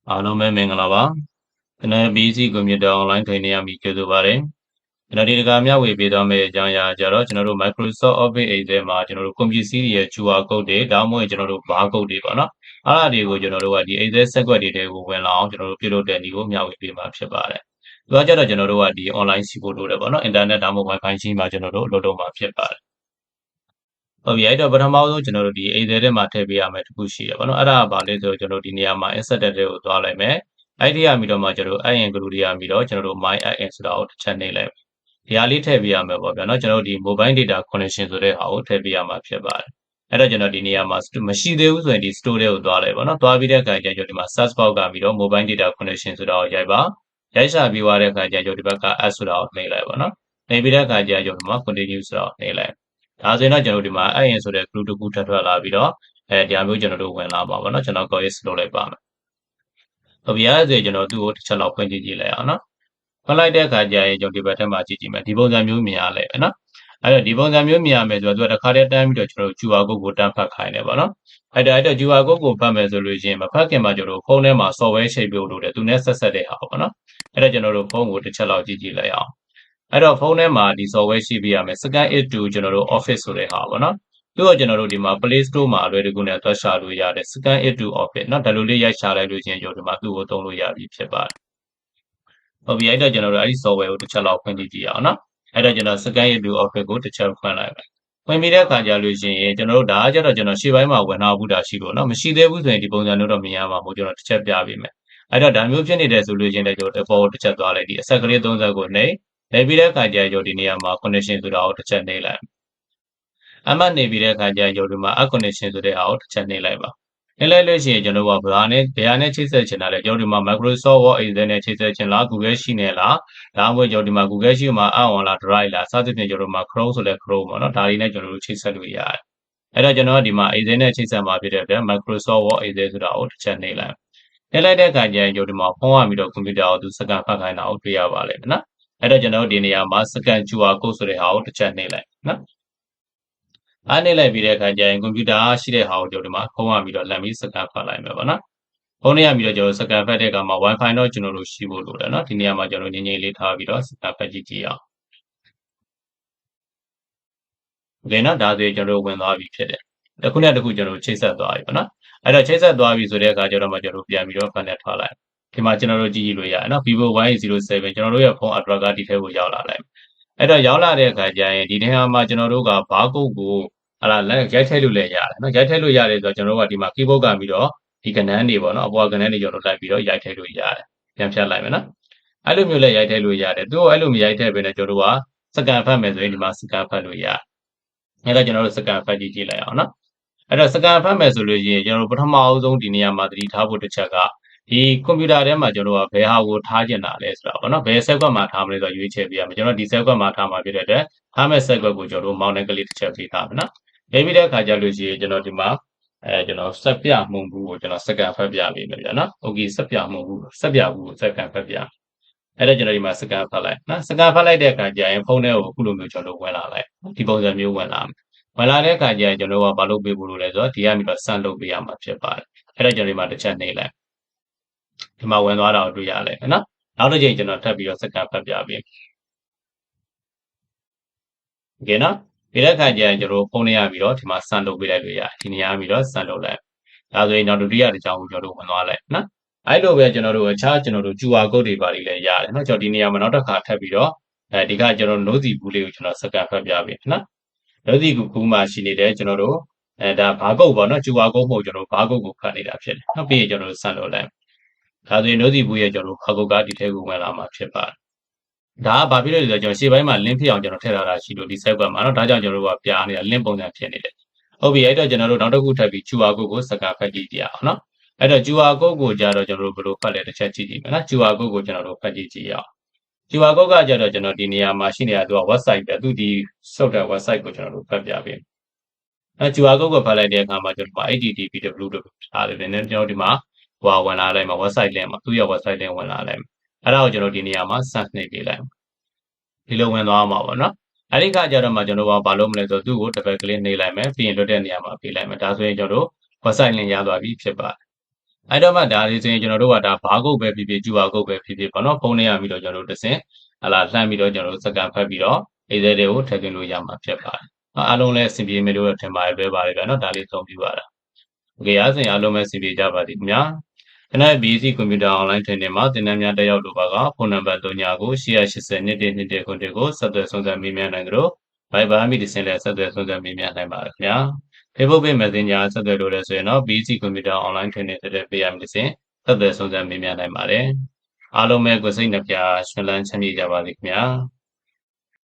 အားလုံးပဲမင်္ဂလာပါကျွန်တော် BC ကွန်ပျူတာ online ထိန်းနေရမိကျေးဇူးပါတယ်ကျွန်တော်ဒီတခါမျှဝေပေးသွားမယ့်အကြောင်းအရာကြတော့ကျွန်တော်တို့ Microsoft Office Excel မှာကျွန်တော်တို့ computer ရဲ့ QR code တွေဒါမှမဟုတ်ကျွန်တော်တို့ barcode တွေပေါ့နော်အဲ့ဒါတွေကိုကျွန်တော်တို့ကဒီ Excel စက်ကွက်တွေထဲကိုဝင်လာအောင်ကျွန်တော်တို့ပြုလုပ်တဲ့နည်းကိုမျှဝေပေးမှာဖြစ်ပါတယ်သူကကြတော့ကျွန်တော်တို့ကဒီ online စီဖို့လုပ်တယ်ပေါ့နော် internet ဒါမှမဟုတ် wifi ရှိမှကျွန်တော်တို့လုပ်တော့မှာဖြစ်ပါတယ်ဟုတ်ပြီအဲ့တော့ပထမဆုံးကျွန်တော်တို့ဒီ Excel ထဲမှာထည့်ပေးရမယ်တခုရှိတယ်ပေါ့နော်အဲ့ဒါကဘာလဲဆိုတော့ကျွန်တော်ဒီနေရာမှာ insert တွေကိုသွားလိုက်မယ်အဲ့ဒီရပြီးတော့မှကျွန်တော်တို့ add include တွေရပြီးတော့ကျွန်တော်တို့ my add in ဆိုတာကိုတစ်ချက်နှိပ်လိုက်ဒီဟာလေးထည့်ပေးရမယ်ပေါ့ဗျာเนาะကျွန်တော်တို့ဒီ mobile data connection ဆိုတဲ့ဟာကိုထည့်ပေးရမှာဖြစ်ပါတယ်အဲ့တော့ကျွန်တော်ဒီနေရာမှာမရှိသေးဘူးဆိုရင်ဒီ store တွေကိုသွားလိုက်ပါเนาะသွားပြီးတဲ့အခါကျကျွန်တော်ဒီမှာ search box ကပြီးတော့ mobile data connection ဆိုတာကိုရိုက်ပါရိုက်ရှာပြီးသွားတဲ့အခါကျကျွန်တော်ဒီဘက်က add ဆိုတာကိုနှိပ်လိုက်ပါเนาะနှိပ်ပြီးတဲ့အခါကျကျွန်တော်ဒီမှာ continue ဆိုတာကိုနှိပ်လိုက်ဒါဆိုရင်တော့ကျွန်တော်ဒီမှာ add in ဆိုတဲ့ group တစ်ခုထပ်ထွက်လာပြီးတော့ဒီအမျိုးကျွန်တော်တို့ဝင်လာပါပေါ့เนาะကျွန်တော် copy လုပ်လိုက်ပါမယ်ဟုတ်ပြီအဲ့ဒါဆိုကျွန်တော်သူ့ကိုတစ်ချက်လောက်ဖွင့်ကြည့်လိုက်အောင်เนาะဖွင့်လိုက်တဲ့အခါကျရင်ကျွန်တော်ဒီဘက်ထဲမှာကြည့်ကြည့်မယ်ဒီပုံစံမျိုးမြင်ရလဲပဲเนาะအဲ့တော့ဒီပုံစံမျိုးမြင်ရမယ်ဆိုတော့သူကတစ်ခါတည်းတန်းပြီးတော့ကျွန်တော်တို့ QR code ကိုတန်းဖတ်ခိုင်းတယ်ပေါ့เนาะအဲ့တော့ QR code ကိုဖတ်မယ်ဆိုလို့ရှိရင်မဖတ်ခင်မှာကျွန်တော်တို့ဖုန်းထဲမှာ software ချိန်ပြုတ်လို့တယ်သူနဲ့ဆက်တဲ့ဟာပေါ့เนาะအဲ့တော့ကျွန်တော်တို့ဖုန်းကိုတစ်ချက်လောက်ကြည့်ကြည့်လိုက်အောင်အဲ့တော့ဖုန်းထဲမှာဒီ software ရှိပြရမယ် scan it to ကျွန်တော်တို့ office ဆိုတဲ့ဟာပေါ့เนาะသူကကျွန်တော်တို့ဒီမှာ Play Store မှာအလွယ်တကူနဲ့သွားရှာလို့ရတယ် scan it to office เนาะဒါလိုလေးရိုက်ရှာလိုက်လို့ရှိရင်ကျွန်တော်ဒီမှာသူ့ကိုသုံးလို့ရပြီဖြစ်ပါတယ်ဟုတ်ပြီအဲ့တော့ကျွန်တော်တို့အဲ့ဒီ software ကိုတစ်ချက်လောက်ဖွင့်ကြည့်ကြည့်အောင်နော်အဲ့တော့ကျွန်တော် scan it to office ကိုတစ်ချက်ဖွင့်လိုက်မယ်ဖွင့်ပြီးတဲ့အခါကျလို့ရှိရင်ကျွန်တော်တို့ဒါကကြတော့ကျွန်တော်ရှေ့ပိုင်းမှာဝင်ထားဘူးတာရှိလို့နော်မရှိသေးဘူးဆိုရင်ဒီပုံစံမျိုးတော့မြင်ရမှာမဟုတ်ကျွန်တော်တစ်ချက်ပြပေးမယ်အဲ့တော့ဒါမျိုးဖြစ်နေတယ်ဆိုလို့ရှိရင်လည်းကျွန်တော်အပေါ်ကိုတစ်ချက်သွားလိုက်ဒီအဆက်ကလေး30ကိုနှိပ်ပြီးတဲ့အခါကျကျွန်တော်ဒီနေရာမှာ connection ဆိုတာကိုတစ်ချက်နှိပ်လိုက်အမှတ်နေပြီးတဲ့အခါကျကျွန်တော်ဒီမှာ add connection ဆိုတဲ့ဟာကိုတစ်ချက်နှိပ်လိုက်ပါနှိပ်လိုက်လို့ရှိရင်ကျွန်တော်ကဘယ်ဟာနဲ့ချိတ်ဆက်ချင်တာလဲကျွန်တော်ဒီမှာ Microsoft Word Excel နဲ့ချိတ်ဆက်ချင်လား Google Sheet နဲ့လားဒါမှမဟုတ်ကျွန်တော်ဒီမှာ Google Sheet မှာ add on လား Drive လားစသဖြင့်ကျွန်တော်တို့မှာ Chrome ဆိုလဲ Chrome ပေါ့နော်ဒါတွေနဲ့ကျွန်တော်တို့ချိတ်ဆက်လို့ရတယ်အဲ့တော့ကျွန်တော်ကဒီမှာ Excel နဲ့ချိတ်ဆက်မှာဖြစ်တဲ့အတွက် Microsoft Word Excel ဆိုတာကိုတစ်ချက်နှိပ်လိုက်နှိပ်လိုက်တဲ့အခါကျရင်ကျွန်တော်ဒီမှာဖုန်းရပြီးတော့ကွန်ပျူတာကိုသူစကန်ဖတ်ခိုင်းတာကိုတွေ့ရပါလိမ့်မယ်နော်အဲ့တော့ကျွန်တော်ဒီနေရာမှာ scan QR code ဆိုတဲ့ဟာကိုတစ်ချက်နှိပ်လိုက်နော်အားနှိပ်လိုက်ပြီးတဲ့အခါကျရင်ကွန်ပျူတာရှိတဲ့ဟာကိုကျွန်တော်ဒီမှာဖုန်းရပြီးတော့လမ်းပြီးစကန်ဖတ်လိုက်မယ်ပေါ့နော်ဖုန်းထဲရပြီးတော့ကျွန်တော်စကန်ဖတ်တဲ့အခါမှာ Wi-Fi တော့ကျွန်တော်တို့ရှိဖို့လိုတယ်နော်ဒီနေရာမှာကျွန်တော်ငြိမ်ငြိမ်လေးထားပြီးတော့စကန်ဖတ်ကြည့်ကြည့်အောင်โอเคနော်ဒါဆိုရင်ကျွန်တော်တို့ဝင်သွားပြီဖြစ်တယ်တစ်ခုနဲ့တစ်ခုကျွန်တော်တို့ချိတ်ဆက်သွားပြီပေါ့နော်အဲ့တော့ချိတ်ဆက်သွားပြီဆိုတဲ့အခါကျတော့မှကျွန်တော်တို့ပြန်ပြီးတော့ဖတ်နဲ့ထားလိုက်ဒီမှာကျွန်တော်တို့ကြည့်ကြည့်လို့ရတယ်နော် Vivo Y07 ကျွန်တော်တို့ရဲ့ဖုန်း address ကဒီထဲကိုရောက်လာလိုက်အဲ့တော့ရောက်လာတဲ့အခါကျရင်ဒီနေရာမှာကျွန်တော်တို့က barcode ကိုဟာလာလက်ရိုက်ထည့်လို့လည်းရတယ်နော်ရိုက်ထည့်လို့ရတယ်ဆိုတော့ကျွန်တော်တို့ကဒီမှာ keyboard ကပြီးတော့ဒီကဏ္ဍတွေပေါ့နော်အပေါ်ကဏ္ဍတွေကျွန်တော်တို့လိုက်ပြီးတော့ရိုက်ထည့်လို့ရတယ်ပြန်ဖြတ်လိုက်မယ်နော်အဲ့လိုမျိုးလည်းရိုက်ထည့်လို့ရတယ်သူ့ကိုအဲ့လိုမရိုက်ထည့်ဘဲနဲ့ကျွန်တော်တို့ကစကန်ဖတ်မယ်ဆိုရင်ဒီမှာစကန်ဖတ်လို့ရတယ်အဲ့တော့ကျွန်တော်တို့စကန်ဖတ်ကြည့်လိုက်အောင်နော်အဲ့တော့စကန်ဖတ်မယ်ဆိုလို့ရှိရင်ကျွန်တော်တို့ပထမအဆုံးဒီနေရာမှာသတိထားဖို့တစ်ချက်ကဒီကွန်ပျူတာထဲမှာကျွန်တော်တို့ကဘယ်ဟာကိုထားကျင်တာလဲဆိုတာပေါ့နော်ဘယ်ဆက်ကွက်မှာထားမလဲဆိုတော့ရွေးချယ်ပေးရမယ်ကျွန်တော်ဒီဆက်ကွက်မှာထားမှာဖြစ်တဲ့အတွက်ထားမဲ့ဆက်ကွက်ကိုကျွန်တော်တို့မောင်းတဲ့ကလေးတစ်ချက်ပေးထားမယ်နော်ပေးပြီးတဲ့အခါကျလို့ရှိရင်ကျွန်တော်ဒီမှာကျွန်တော်ဆက်ပြမှုန်ဘူးကိုကျွန်တော်စကန်ဖတ်ပြပေးမယ်ဗျာနော်โอเคဆက်ပြမှုန်ဘူးဆက်ပြဘူးကိုစကန်ဖတ်ပြအဲ့တော့ကျွန်တော်ဒီမှာစကန်ဖတ်လိုက်နော်စကန်ဖတ်လိုက်တဲ့အခါကျရင်ဖုန်းထဲကိုအခုလိုမျိုးကျွန်တော်ဝင်လာလိုက်ဒီပုံစံမျိုးဝင်လာမယ်ဝင်လာတဲ့အခါကျရင်ကျွန်တော်ကဘာလုပ်ပေးဖို့လိုလဲဆိုတော့ဒီကနေပြီးတော့ send လုပ်ပေးရမှာဖြစ်ပါတယ်အဲ့တော့ကျွန်တော်ဒီမှာတစ်ချက်နှိပ်လိုက်ဒီမှာဝင်သွားတာကိုတွေ့ရလဲနော်နောက်တစ်ချိန်ကျွန်တော်ထပ်ပြီးတော့စကန်ဖတ်ပြပေးโอเคနော်ဒီတဲ့အခါကျရင်ကျွန်တော်ဖုန်းထဲရပြီးတော့ဒီမှာ send လုပ်ပေးလိုက်လို့ရတယ်ဒီနေရာပြီးတော့ send လုပ်လိုက်ဒါဆိုရင်တော့ဒုတိယတစ်ကြောင်းကိုကျွန်တော်တို့ဝင်သွားလိုက်နော်အဲ့လိုပဲကျွန်တော်တို့အခြားကျွန်တော်တို့ QR code တွေပါလိမ့်လဲရတယ်နော်ကျွန်တော်ဒီနေရာမှာနောက်တစ်ခါထပ်ပြီးတော့ဒီကကျွန်တော် note စီဘူးလေးကိုကျွန်တော်စကန်ဖတ်ပြပေးနော် note စီကူမှာရှိနေတဲ့ကျွန်တော်တို့ဒါ barcode ပေါ့နော် QR code မဟုတ်ကျွန်တော် barcode ကိုဖတ်နေတာဖြစ်တယ်နောက်ပြီးရင်ကျွန်တော်တို့ send လုပ်လိုက်ဒါဆိုရင် note စီဘူးရဲ့ကျွန်တော်တို့ barcode ကဒီထဲကိုဝင်လာမှာဖြစ်ပါတယ်ဒါကဘာဖြစ်လို့လဲဆိုတော့ကျွန်တော်ရှေ့ပိုင်းမှာ link ဖြစ်အောင်ကျွန်တော်ထည့်ထားတာရှိလို့ဒီ site ကွက်မှာเนาะဒါကြောင့်ကျွန်တော်တို့ကပြနေတာ link ပုံစံဖြစ်နေတယ်ဟုတ်ပြီအဲ့တော့ကျွန်တော်တို့နောက်တစ်ခုထပ်ပြီး QR code ကိုစကန်ဖတ်ကြည့်ကြရအောင်เนาะအဲ့တော့ QR code ကိုကြတော့ကျွန်တော်တို့ဘယ်လိုဖတ်လဲတစ်ချက်ကြည့်ကြည့်မယ်နော် QR code ကိုကျွန်တော်တို့ဖတ်ကြည့်ကြည့်ရအောင် QR code ကကြတော့ကျွန်တော်ဒီနေရာမှာရှိနေတာသူက website ပဲသူဒီစုပ်တဲ့ website ကိုကျွန်တော်တို့ဖတ်ပြပေးအဲ့ QR code ကိုဖတ်လိုက်တဲ့အခါမှာကျွန်တော် http:// လို့ထားတယ်နည်းကျွန်တော်ဒီမှာဟိုဝင်လာလိုက်မှာ website link မှာသူ့ရဲ့ website link ဝင်လာလိုက်မှာအဲ့ဒါကိုကျွန်တော်ဒီနေရာမှာ search နှိပ်ပေးလိုက်ဒီလိုဝင်သွားမှာပေါ့နော်အဲ့ဒီခါကျတော့မှကျွန်တော်ကဘာလုပ်မလဲဆိုတော့သူ့ကိုတစ်ဖက်ကလေးနှိပ်လိုက်မယ်ပြီးရင်လွတ်တဲ့နေရာမှာပေးလိုက်မယ်ဒါဆိုရင်ကျွန်တော်တို့ website link ရသွားပြီဖြစ်ပါတယ် အဲ့တော့မှဒါလေးဆိုရင်ကျွန်တော်တို့ကဒါဘာကုတ်ပဲဖြစ်ဖြစ် QR code ပဲဖြစ်ဖြစ်ပေါ့နော်ဖုန်းထဲရပြီးတော့ကျွန်တော်တို့တစ်ဆင့်ဟလာလှမ်းပြီးတော့ကျွန်တော်တို့စကန်ဖတ်ပြီးတော့အိတ်တွေကိုထည့်သွင်းလို့ရမှာဖြစ်ပါတယ်အားလုံးလည်းအဆင်ပြေမယ်လို့ထင်ပါတယ်လွယ်ပါတယ်ဗျာနော်ဒါလေးသုံးပြပါတာโอเคအားစဉ်အားလုံးပဲအဆင်ပြေကြပါသည်ခင်ဗျာခဏ BC ကွန်ပျူတာ online training မှာသင်တန်းများတက်ရောက်လိုပါကဖုန်းနံပါတ်39ကို880 212ကိုဆက်သွယ်ဆုံးဖြတ်မေးမြန်းနိုင်ကြလို့ Viber မိတစ်ဆင့်လည်းဆက်သွယ်ဆုံးဖြတ်မေးမြန်းနိုင်ပါတယ်ခင်ဗျာ Facebook page Messenger ဆက်သွယ်လို့လည်းဆိုရင်တော့ BC ကွန်ပျူတာ online training တဲ့ပေးရမလို့စဉ်ဆက်သွယ်ဆုံးဖြတ်မေးမြန်းနိုင်ပါတယ်အားလုံးပဲကိုယ်စိတ်နှပြရှင်လန်းချမ်းမြေ့ကြပါစေခင်ဗျာ